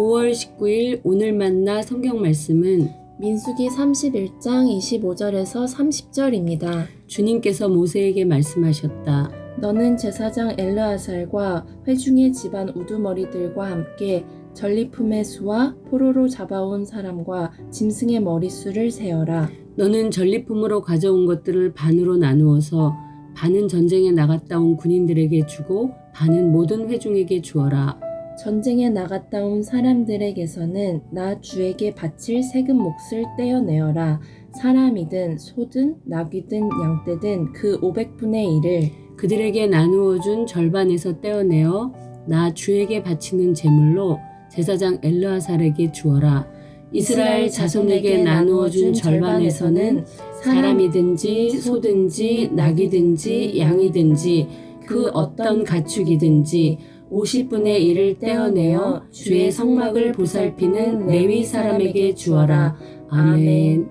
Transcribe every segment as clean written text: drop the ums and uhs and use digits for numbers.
5월 19일 오늘 만나 성경 말씀은 민수기 31장 25절에서 30절입니다. 주님께서 모세에게 말씀하셨다. 너는 제사장 엘르아살과 회중의 집안 우두머리들과 함께 전리품의 수와 포로로 잡아온 사람과 짐승의 머릿수를 세어라. 너는 전리품으로 가져온 것들을 반으로 나누어서 반은 전쟁에 나갔다 온 군인들에게 주고 반은 모든 회중에게 주어라. 전쟁에 나갔다 온 사람들에게서는 나 주에게 바칠 세금 몫을 떼어내어라. 사람이든 소든 나귀든 양떼든 그 500분의 1을 그들에게 나누어 준 절반에서 떼어내어 나 주에게 바치는 제물로 제사장 엘르아살에게 주어라. 이스라엘 자손에게 나누어 준 절반에서는 사람이든지 소든지 나귀든지 양이든지 그 어떤 가축이든지 50분의 1을 떼어내어 주의 성막을 보살피는 레위 사람에게 주어라. 아멘.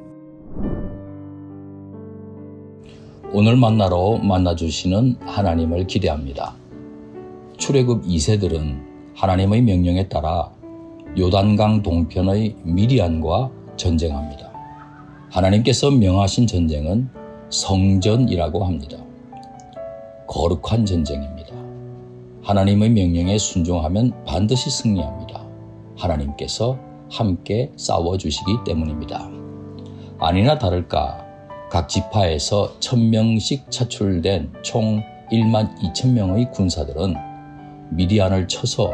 오늘 만나러 만나주시는 하나님을 기대합니다. 출애굽 2세들은 하나님의 명령에 따라 요단강 동편의 미디안과 전쟁합니다. 하나님께서 명하신 전쟁은 성전이라고 합니다. 거룩한 전쟁입니다. 하나님의 명령에 순종하면 반드시 승리합니다. 하나님께서 함께 싸워주시기 때문입니다. 아니나 다를까 각 지파에서 1000명씩 차출된 총 1만 2천명의 군사들은 미디안을 쳐서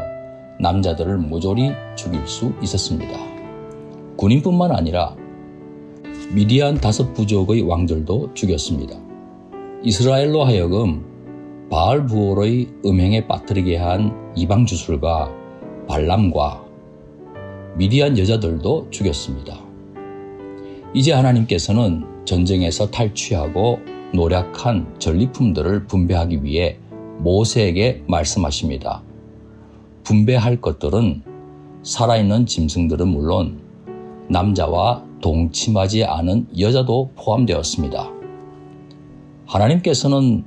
남자들을 모조리 죽일 수 있었습니다. 군인뿐만 아니라 미디안 5부족의 왕들도 죽였습니다. 이스라엘로 하여금 바알 부올의 음행에 빠뜨리게 한 이방 주술가 발람과 미디안 여자들도 죽였습니다. 이제 하나님께서는 전쟁에서 탈취하고 노략한 전리품들을 분배하기 위해 모세에게 말씀하십니다. 분배할 것들은 살아있는 짐승들은 물론 남자와 동침하지 않은 여자도 포함되었습니다. 하나님께서는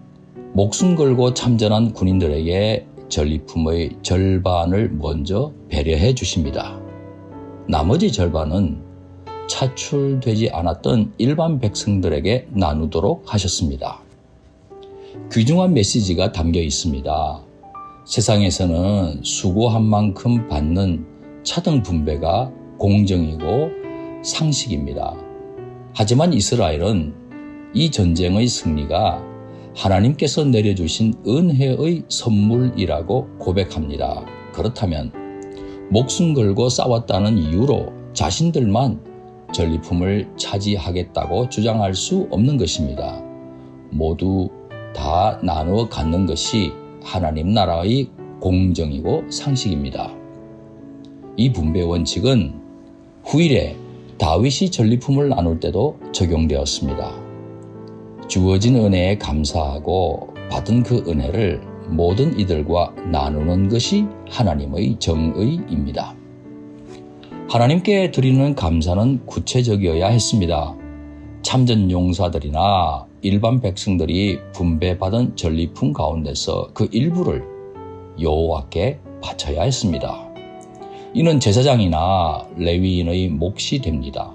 목숨 걸고 참전한 군인들에게 전리품의 절반을 먼저 배려해 주십니다. 나머지 절반은 차출되지 않았던 일반 백성들에게 나누도록 하셨습니다. 귀중한 메시지가 담겨 있습니다. 세상에서는 수고한 만큼 받는 차등 분배가 공정이고 상식입니다. 하지만 이스라엘은 이 전쟁의 승리가 하나님께서 내려주신 은혜의 선물이라고 고백합니다. 그렇다면 목숨 걸고 싸웠다는 이유로 자신들만 전리품을 차지하겠다고 주장할 수 없는 것입니다. 모두 다 나누어 갖는 것이 하나님 나라의 공정이고 상식입니다. 이 분배 원칙은 후일에 다윗이 전리품을 나눌 때도 적용되었습니다. 주어진 은혜에 감사하고 받은 그 은혜를 모든 이들과 나누는 것이 하나님의 정의입니다. 하나님께 드리는 감사는 구체적이어야 했습니다. 참전 용사들이나 일반 백성들이 분배받은 전리품 가운데서 그 일부를 여호와께 바쳐야 했습니다. 이는 제사장이나 레위인의 몫이 됩니다.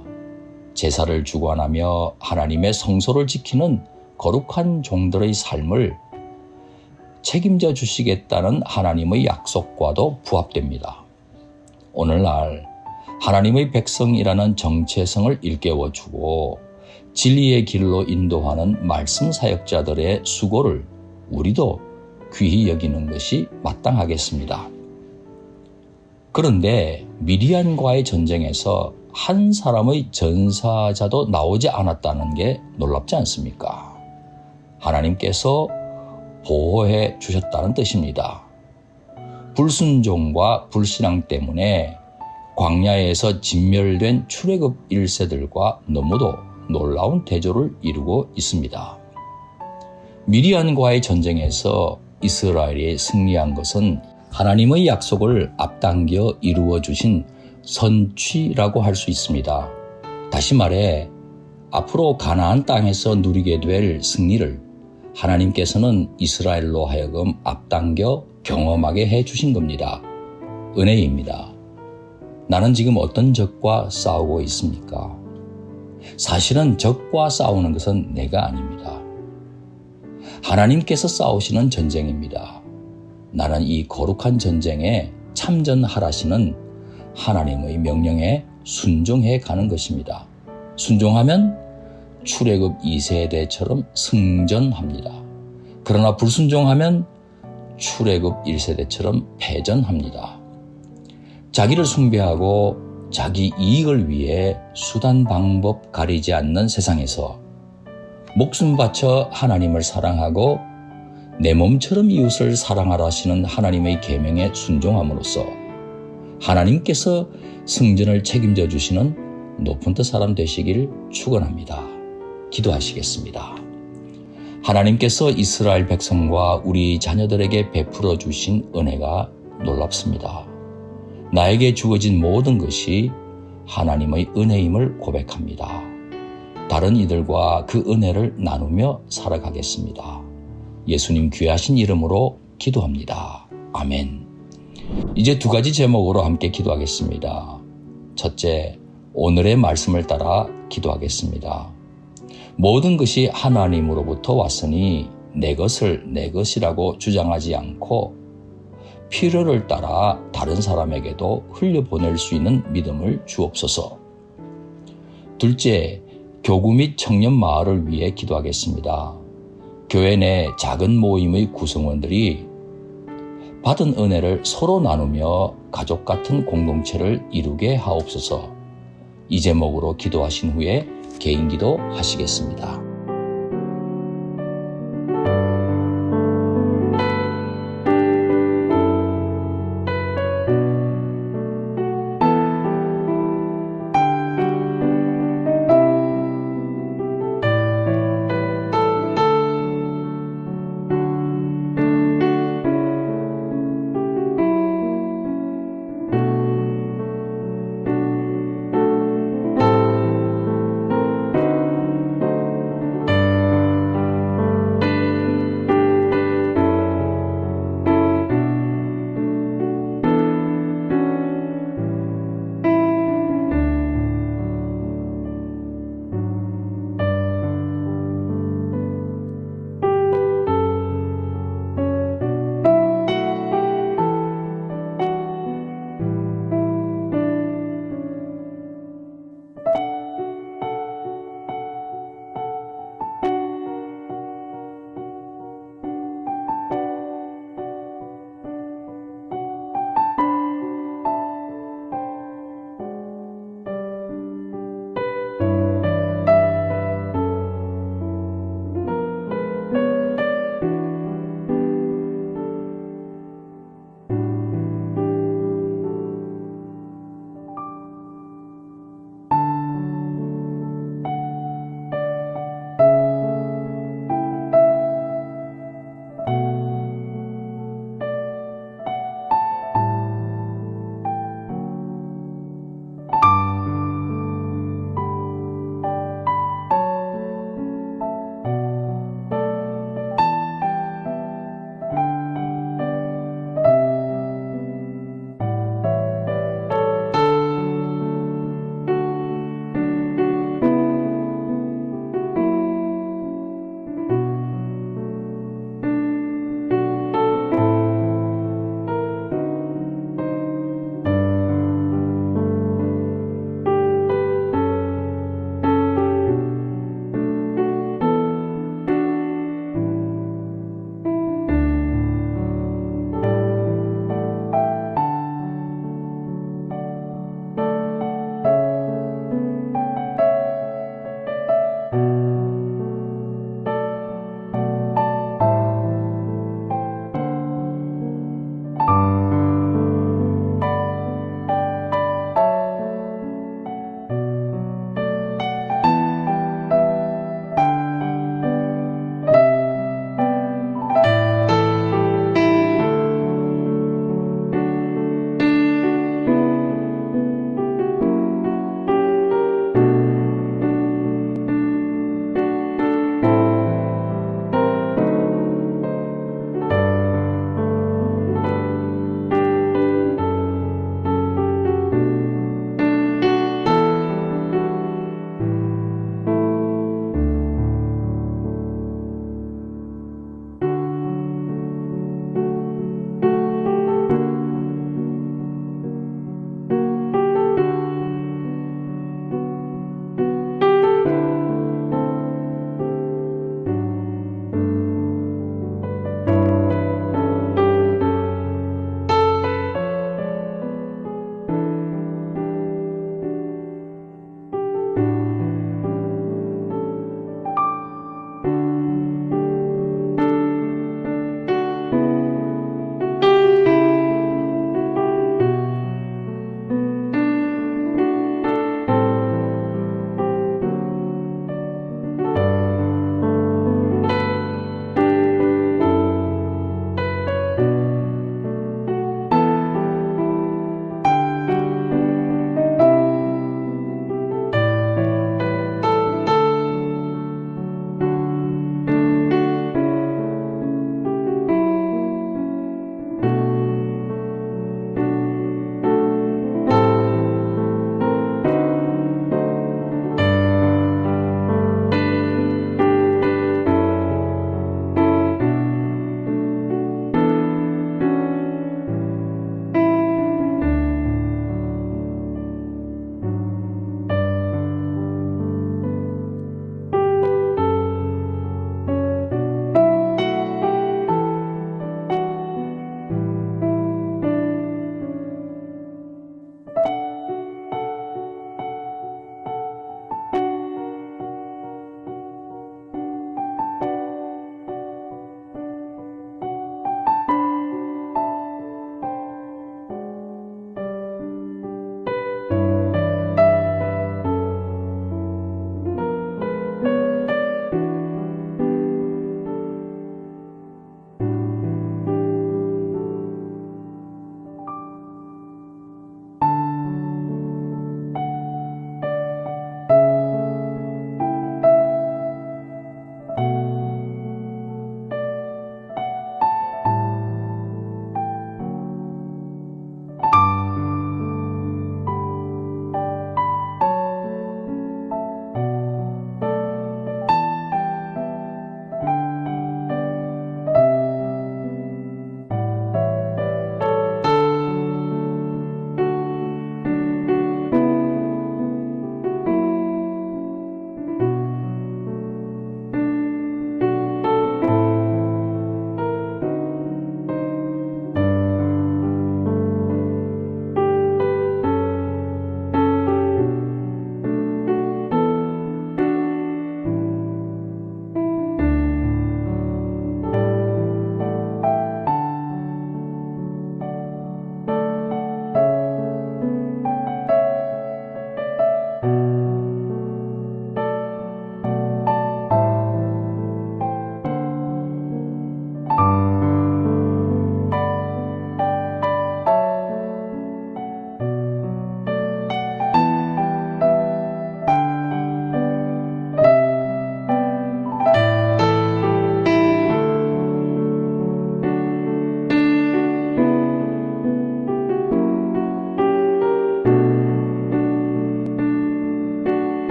제사를 주관하며 하나님의 성소를 지키는 거룩한 종들의 삶을 책임져 주시겠다는 하나님의 약속과도 부합됩니다. 오늘날 하나님의 백성이라는 정체성을 일깨워주고 진리의 길로 인도하는 말씀 사역자들의 수고를 우리도 귀히 여기는 것이 마땅하겠습니다. 그런데 미디안과의 전쟁에서 한 사람의 전사자도 나오지 않았다는 게 놀랍지 않습니까? 하나님께서 보호해 주셨다는 뜻입니다. 불순종과 불신앙 때문에 광야에서 진멸된 출애굽 1세들과 너무도 놀라운 대조를 이루고 있습니다. 미디안과의 전쟁에서 이스라엘이 승리한 것은 하나님의 약속을 앞당겨 이루어 주신 선취라고 할 수 있습니다. 다시 말해 앞으로 가나안 땅에서 누리게 될 승리를 하나님께서는 이스라엘로 하여금 앞당겨 경험하게 해 주신 겁니다. 은혜입니다. 나는 지금 어떤 적과 싸우고 있습니까? 사실은 적과 싸우는 것은 내가 아닙니다. 하나님께서 싸우시는 전쟁입니다. 나는 이 거룩한 전쟁에 참전하라시는 하나님의 명령에 순종해 가는 것입니다. 순종하면 출애굽 2세대처럼 승전합니다. 그러나 불순종하면 출애굽 1세대처럼 패전합니다. 자기를 숭배하고 자기 이익을 위해 수단 방법 가리지 않는 세상에서 목숨 바쳐 하나님을 사랑하고 내 몸처럼 이웃을 사랑하라 하시는 하나님의 계명에 순종함으로써 하나님께서 승전을 책임져 주시는 높은 뜻 사람 되시길 축원합니다. 기도하시겠습니다. 하나님께서 이스라엘 백성과 우리 자녀들에게 베풀어 주신 은혜가 놀랍습니다. 나에게 주어진 모든 것이 하나님의 은혜임을 고백합니다. 다른 이들과 그 은혜를 나누며 살아가겠습니다. 예수님 귀하신 이름으로 기도합니다. 아멘. 이제 두 가지 제목으로 함께 기도하겠습니다. 첫째, 오늘의 말씀을 따라 기도하겠습니다. 모든 것이 하나님으로부터 왔으니 내 것을 내 것이라고 주장하지 않고 필요를 따라 다른 사람에게도 흘려보낼 수 있는 믿음을 주옵소서. 둘째, 교구 및 청년 마을을 위해 기도하겠습니다. 교회 내 작은 모임의 구성원들이 받은 은혜를 서로 나누며 가족 같은 공동체를 이루게 하옵소서. 이 제목으로 기도하신 후에 개인 기도 하시겠습니다.